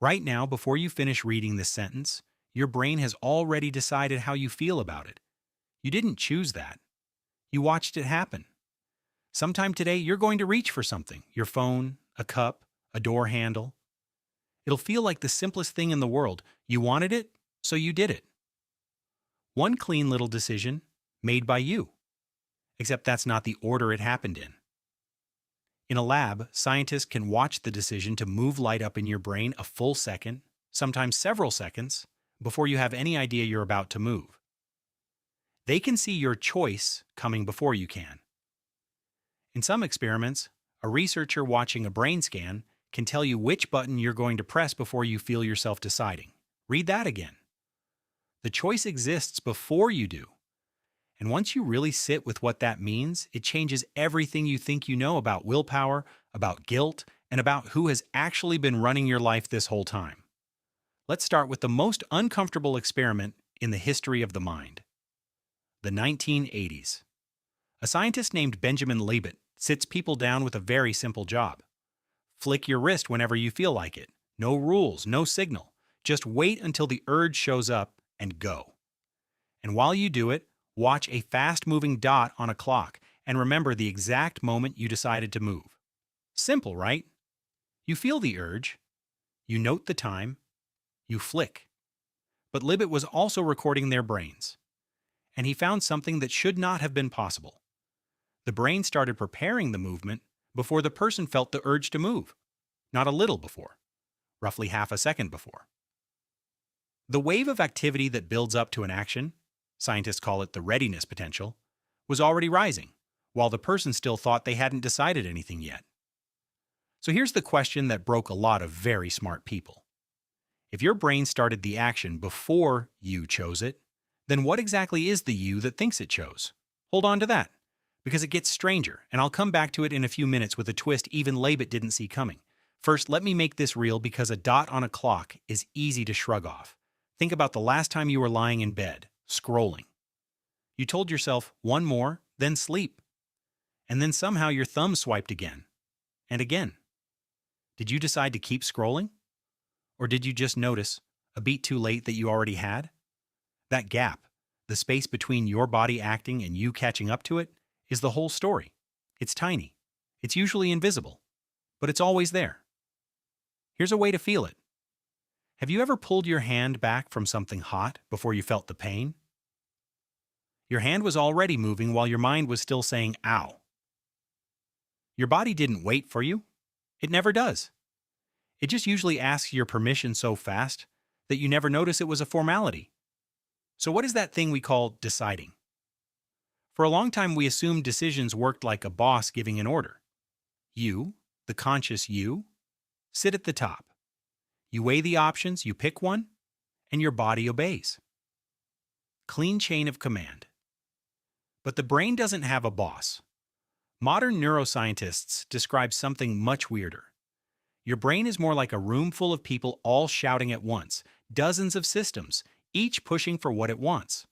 Right now, before you finish reading this sentence, your brain has already decided how you feel about it. You didn't choose that. You watched it happen. Sometime today, you're going to reach for something: your phone, a cup, a door handle. It'll feel like the simplest thing in the world. You wanted it, so you did it. One clean little decision made by you. Except that's not the order it happened in. In a lab, scientists can watch the decision to move light up in your brain a full second, sometimes several seconds, before you have any idea you're about to move. They can see your choice coming before you can. In some experiments, a researcher watching a brain scan can tell you which button you're going to press before you feel yourself deciding. Read that again. The choice exists before you do. And once you really sit with what that means, it changes everything you think you know about willpower, about guilt, and about who has actually been running your life this whole time. Let's start with the most uncomfortable experiment in the history of the mind. The 1980s. A scientist named Benjamin Libet sits people down with a very simple job. Flick your wrist whenever you feel like it. No rules, no signal. Just wait until the urge shows up and go. And while you do it, watch a fast-moving dot on a clock and remember the exact moment you decided to move. Simple, right? You feel the urge. You note the time. You flick. But Libet was also recording their brains. And he found something that should not have been possible. The brain started preparing the movement before the person felt the urge to move. Not a little before. Roughly half a second before. The wave of activity that builds up to an action, scientists call it the readiness potential, was already rising, while the person still thought they hadn't decided anything yet. So here's the question that broke a lot of very smart people. If your brain started the action before you chose it, then what exactly is the you that thinks it chose? Hold on to that, because it gets stranger, and I'll come back to it in a few minutes with a twist even Libet didn't see coming. First, let me make this real because a dot on a clock is easy to shrug off. Think about the last time you were lying in bed, scrolling. You told yourself, one more, then sleep. And then somehow your thumb swiped again. And again. Did you decide to keep scrolling? Or did you just notice, a beat too late, that you already had? That gap, the space between your body acting and you catching up to it, is the whole story. It's tiny. It's usually invisible. But it's always there. Here's a way to feel it. Have you ever pulled your hand back from something hot before you felt the pain? Your hand was already moving while your mind was still saying, ow. Your body didn't wait for you. It never does. It just usually asks your permission so fast that you never notice it was a formality. So what is that thing we call deciding? For a long time, we assumed decisions worked like a boss giving an order. You, the conscious you, sit at the top. You weigh the options, you pick one, and your body obeys. Clean chain of command. But the brain doesn't have a boss. Modern neuroscientists describe something much weirder. Your brain is more like a room full of people all shouting at once, dozens of systems, each pushing for what it wants.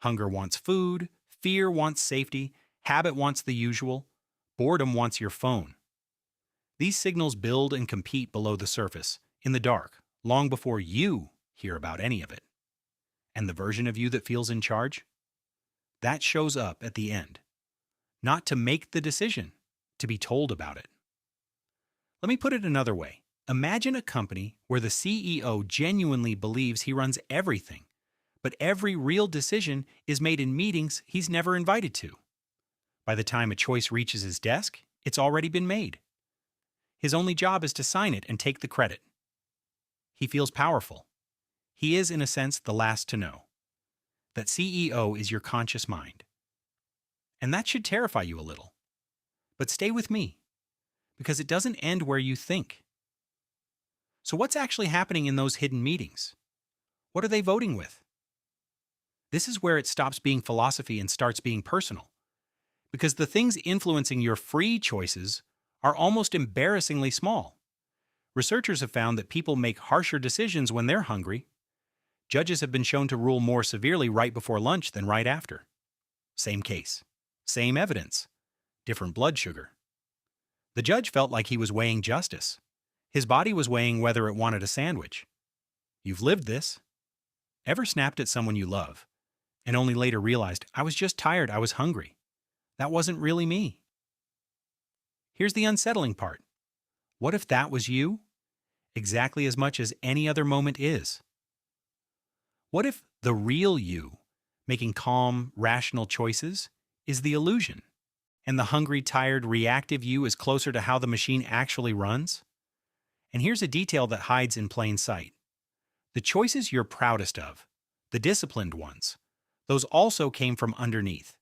Hunger wants food, fear wants safety, habit wants the usual, boredom wants your phone. These signals build and compete below the surface, in the dark, long before you hear about any of it. And the version of you that feels in charge? That shows up at the end. Not to make the decision, to be told about it. Let me put it another way. Imagine a company where the CEO genuinely believes he runs everything, but every real decision is made in meetings he's never invited to. By the time a choice reaches his desk, it's already been made. His only job is to sign it and take the credit. He feels powerful. He is, in a sense, the last to know. That CEO is your conscious mind. And that should terrify you a little. But stay with me, because it doesn't end where you think. So what's actually happening in those hidden meetings? What are they voting with? This is where it stops being philosophy and starts being personal. Because the things influencing your free choices are almost embarrassingly small. Researchers have found that people make harsher decisions when they're hungry. Judges have been shown to rule more severely right before lunch than right after. Same case. Same evidence. Different blood sugar. The judge felt like he was weighing justice. His body was weighing whether it wanted a sandwich. You've lived this. Ever snapped at someone you love, and only later realized, I was just tired, I was hungry. That wasn't really me. Here's the unsettling part. What if that was you? Exactly as much as any other moment is. What if the real you, making calm, rational choices, is the illusion, and the hungry, tired, reactive you is closer to how the machine actually runs? And here's a detail that hides in plain sight. The choices you're proudest of, the disciplined ones, those also came from underneath.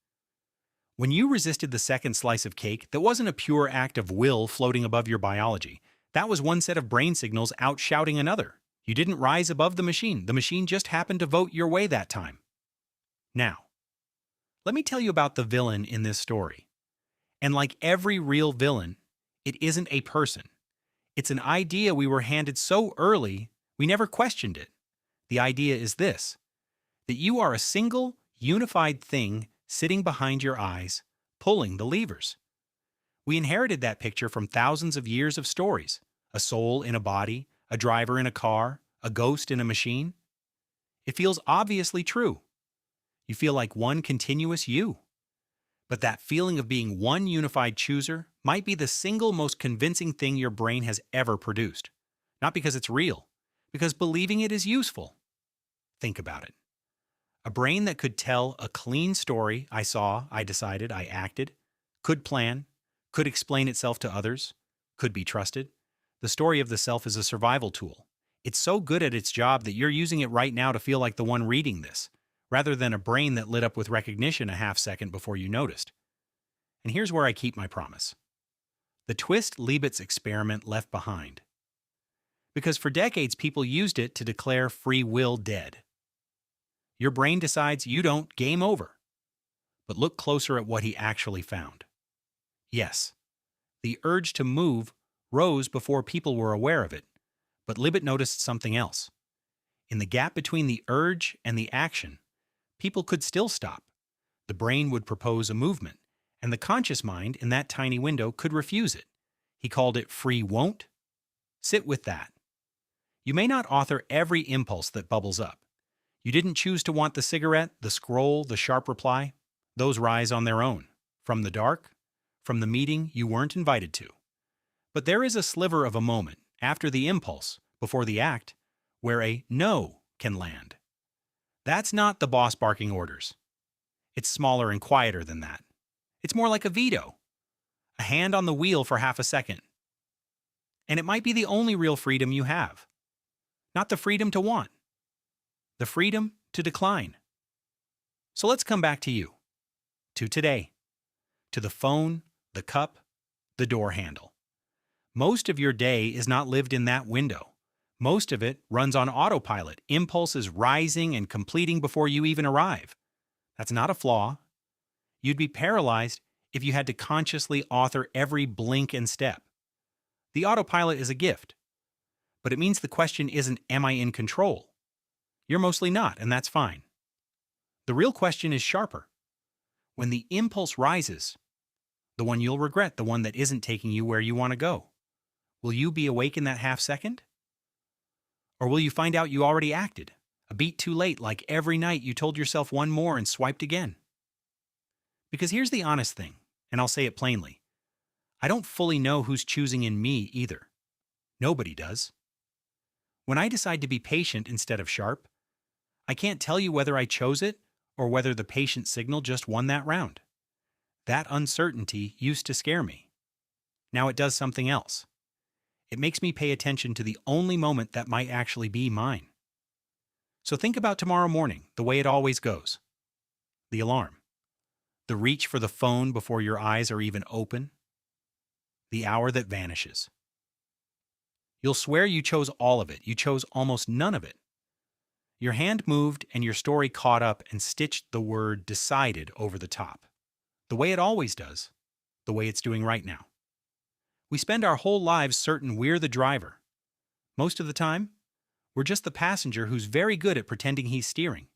When you resisted the second slice of cake, that wasn't a pure act of will floating above your biology. That was one set of brain signals outshouting another. You didn't rise above the machine. The machine just happened to vote your way that time. Now, let me tell you about the villain in this story. And like every real villain, it isn't a person. It's an idea we were handed so early, we never questioned it. The idea is this: that you are a single, unified thing sitting behind your eyes, pulling the levers. We inherited that picture from thousands of years of stories: a soul in a body, a driver in a car, a ghost in a machine. It feels obviously true. You feel like one continuous you. But that feeling of being one unified chooser might be the single most convincing thing your brain has ever produced. Not because it's real, because believing it is useful. Think about it. A brain that could tell a clean story: I saw, I decided, I acted, could plan, could explain itself to others, could be trusted. The story of the self is a survival tool. It's so good at its job that you're using it right now to feel like the one reading this, rather than a brain that lit up with recognition a half second before you noticed. And here's where I keep my promise. The twist Libet's experiment left behind. Because for decades people used it to declare free will dead. Your brain decides you don't, game over. But look closer at what he actually found. Yes, the urge to move rose before people were aware of it, but Libet noticed something else. In the gap between the urge and the action, people could still stop. The brain would propose a movement, and the conscious mind in that tiny window could refuse it. He called it free won't. Sit with that. You may not author every impulse that bubbles up. You didn't choose to want the cigarette, the scroll, the sharp reply. Those rise on their own, from the dark, from the meeting you weren't invited to. But there is a sliver of a moment, after the impulse, before the act, where a no can land. That's not the boss barking orders. It's smaller and quieter than that. It's more like a veto, a hand on the wheel for half a second. And it might be the only real freedom you have. Not the freedom to want, the freedom to decline. So let's come back to you, to today, to the phone, the cup, the door handle. Most of your day is not lived in that window. Most of it runs on autopilot, impulses rising and completing before you even arrive. That's not a flaw. You'd be paralyzed if you had to consciously author every blink and step. The autopilot is a gift. But it means the question isn't, am I in control? You're mostly not, and that's fine. The real question is sharper. When the impulse rises, the one you'll regret, the one that isn't taking you where you want to go, will you be awake in that half second? Or will you find out you already acted, a beat too late, like every night you told yourself one more and swiped again? Because here's the honest thing, and I'll say it plainly. I don't fully know who's choosing in me either. Nobody does. When I decide to be patient instead of sharp, I can't tell you whether I chose it or whether the patient signal just won that round. That uncertainty used to scare me. Now it does something else. It makes me pay attention to the only moment that might actually be mine. So think about tomorrow morning, the way it always goes. The alarm. The reach for the phone before your eyes are even open. The hour that vanishes. You'll swear you chose all of it. You chose almost none of it. Your hand moved and your story caught up and stitched the word decided over the top. The way it always does. The way it's doing right now. We spend our whole lives certain we're the driver. Most of the time, we're just the passenger who's very good at pretending he's steering.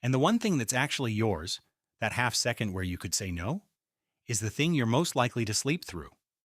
And the one thing that's actually yours, that half second where you could say no, is the thing you're most likely to sleep through.